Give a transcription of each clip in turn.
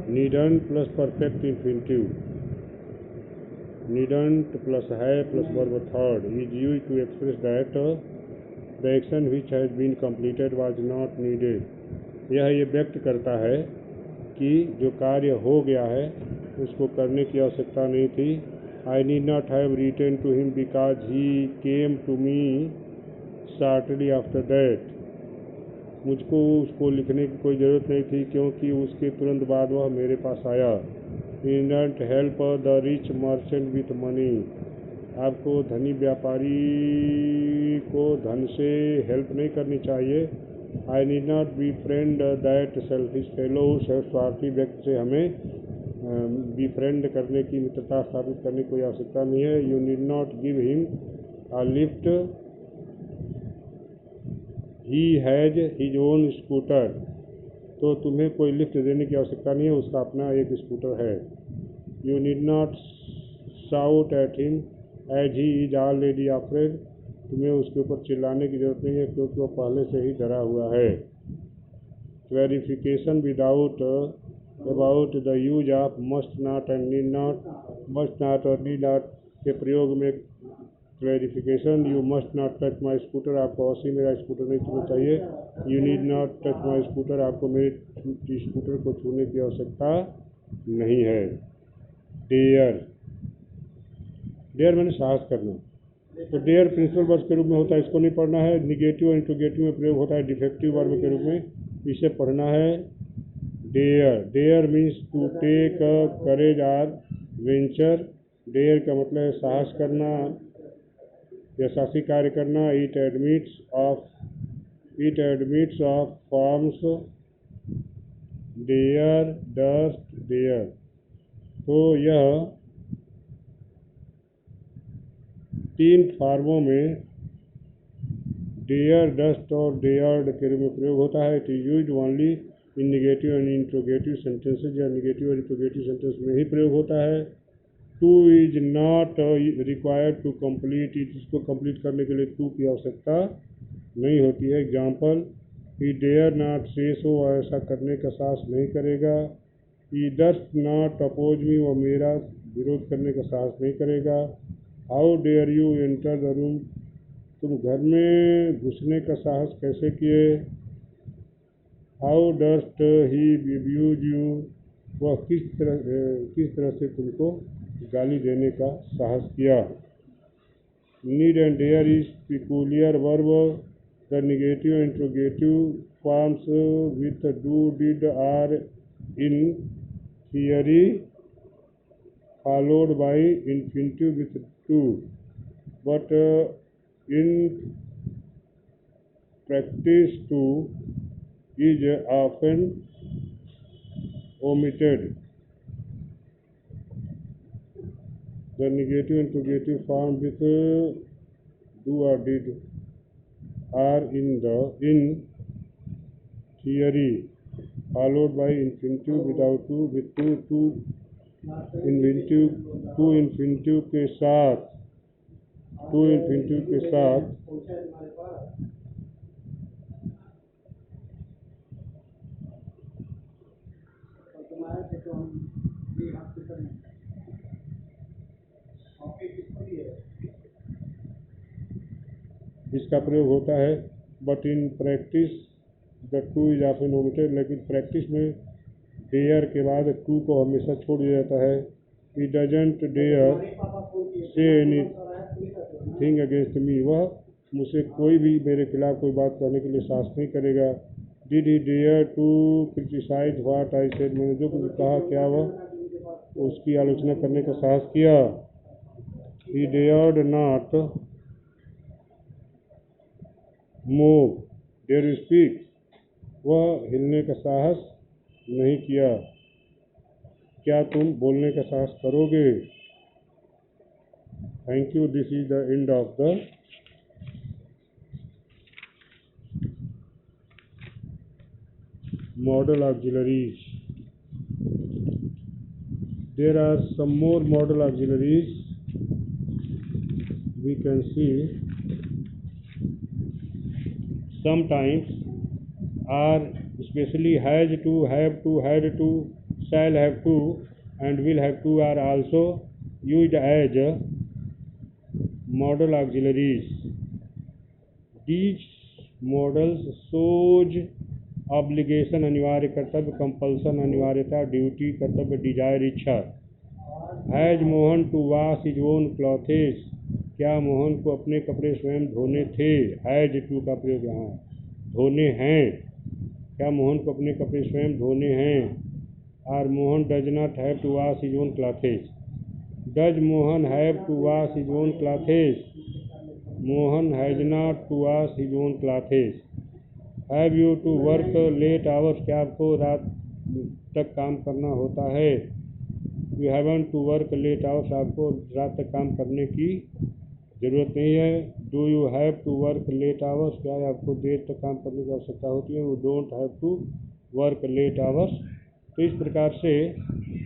Needn't plus perfect infinitive, needn't plus है plus verb third is use to express that the action which has been completed was not needed. यह ये व्यक्त करता है कि जो कार्य हो गया है उसको करने की आवश्यकता नहीं थी। I need not have written to him because he came to me shortly after that. मुझको उसको लिखने की कोई ज़रूरत नहीं थी क्योंकि उसके तुरंत बाद वह मेरे पास आया। He didn't help the rich merchant with money। आपको धनी व्यापारी को धन से हेल्प नहीं करनी चाहिए। I need not befriend that selfish fellow। स्वार्थी व्यक्ति से हमें befriend करने की, मित्रता स्थापित करने की कोई आवश्यकता नहीं है। You need not give him a lift। He has his own scooter। तो तुम्हें कोई लिफ्ट देने की आवश्यकता नहीं है, उसका अपना एक स्कूटर है। You need not shout at him as he is already afraid. तुम्हें उसके ऊपर चिल्लाने की जरूरत नहीं है क्योंकि वह पहले से ही डरा हुआ है। Clarification without about the use of must not and need not. Must not और नीड नॉट के प्रयोग में clarification, you must not touch my scooter, आपको अवश्य मेरा स्कूटर नहीं छूना चाहिए। You need not touch my scooter, आपको मेरे स्कूटर को छूने की आवश्यकता नहीं है। डेयर, डेयर मैंने साहस करना। तो डेयर प्रिंसिपल वर्ब के रूप में होता है, इसको नहीं पढ़ना है। निगेटिव और इंट्रोगेटिव में प्रयोग होता है डिफेक्टिव वर्ब के रूप में, इसे पढ़ना है। Dare, dare means to take courage or venture. Dare का मतलब है साहस करना या साहसी कार्य करना। It admits of forms dare, durst, dare. तो यह 3 फॉर्मों में डेयर, डस्ट और डेयर्ड के रूप में प्रयोग होता है। It is used only in negative and interrogative sentences, या निगेटिव और इंट्रोगेटिव सेंटेंस में ही प्रयोग होता है। To is not required to complete it, इसको कंप्लीट करने के लिए टू की आवश्यकता नहीं होती है। एग्जाम्पल, ही डेयर नॉट से सो, ऐसा करने का साहस नहीं करेगा। He durst not oppose me, वह मेरा विरोध करने का साहस नहीं करेगा। How dare you enter the room, तुम घर में घुसने का साहस कैसे किए। How durst he abuse you, वह किस तरह से तुमको गाली देने का साहस किया। Need and dare is peculiar verb. The negative interrogative forms with do did are in theory followed by infinitive with to, but in practice to is often omitted. The negative interrogative form with do or did are in theory followed by infinitive without to, with to infinitive, to infinitive के साथ, to infinitive के साथ इसका प्रयोग होता है। But in practice the to is often omitted, लेकिन practice में डेयर के बाद टू को हमेशा छोड़ दिया जाता है। He doesn't dare say anything against me, वह मुझसे कोई भी मेरे खिलाफ कोई बात करने के लिए साहस नहीं करेगा। Did he dare to criticise what I said, मैंने जो कुछ कहा क्या वह उसकी आलोचना करने का साहस किया। He dared not move dare to speak, वह हिलने का साहस नहीं किया। क्या तुम बोलने का साहस करोगे। Thank you, this is the end of the model auxiliaries. There are some more model auxiliaries we can see. Sometimes are especially has to, have to, had to, shall have to, and will have to are also used as modal auxiliaries. These modals shows obligation अनिवार्य, कर्तव्य compulsion अनिवार्यता, duty कर्तव्य, desire इच्छा। Has Mohan to wash his own clothes, क्या मोहन को अपने कपड़े स्वयं धोने थे। हैज टू का प्रयोग यहाँ धोने हैं, क्या मोहन को अपने कपड़े स्वयं धोने हैं। Or Mohan does not have to wash his own clothes, does Mohan have to wash his own clothes, Mohan has not to wash his own clothes. Have you to work late hours, क्या आपको रात तक काम करना होता है। You haven't to work late hours, आपको रात तक काम करने की ज़रूरत नहीं है। Do you have to work late hours, क्या आपको देर तक काम करने की आवश्यकता होती है। You don't have to work late hours. तो इस प्रकार से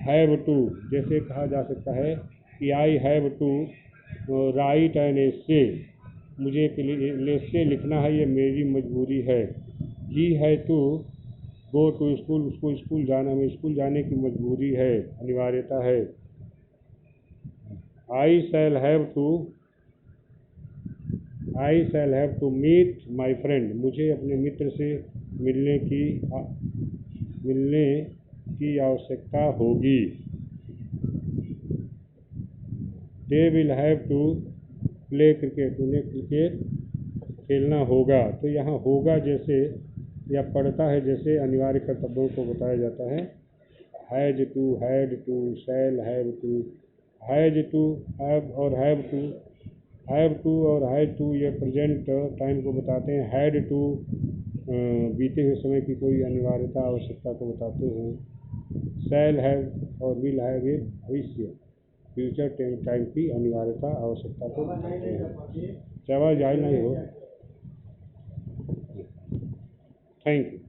हैव टू जैसे कहा जा सकता है कि I have to write an essay, मुझे एक एसे लिखना है, ये मेरी मजबूरी है। He has to go to school, उसको स्कूल जाना, में स्कूल जाने की मजबूरी है, अनिवार्यता है। I shall have to meet my friend, मुझे अपने मित्र से मिलने की आवश्यकता होगी। They will have to play cricket, उन्हें क्रिकेट खेलना होगा। तो यहाँ होगा जैसे या पड़ता है जैसे अनिवार्य कर्तव्यों को बताया जाता है। Has to, had to, shall have to, has to, have और हैव टू और हैज टू ये प्रेजेंट टाइम को बताते हैं। हैड टू बीते हुए समय की कोई अनिवार्यता आवश्यकता को बताते हैं। शैल हैव और विल हैव ये भविष्य फ्यूचर टाइम की अनिवार्यता आवश्यकता को बताते हैं। चाहे जाए नहीं हो। Thank you.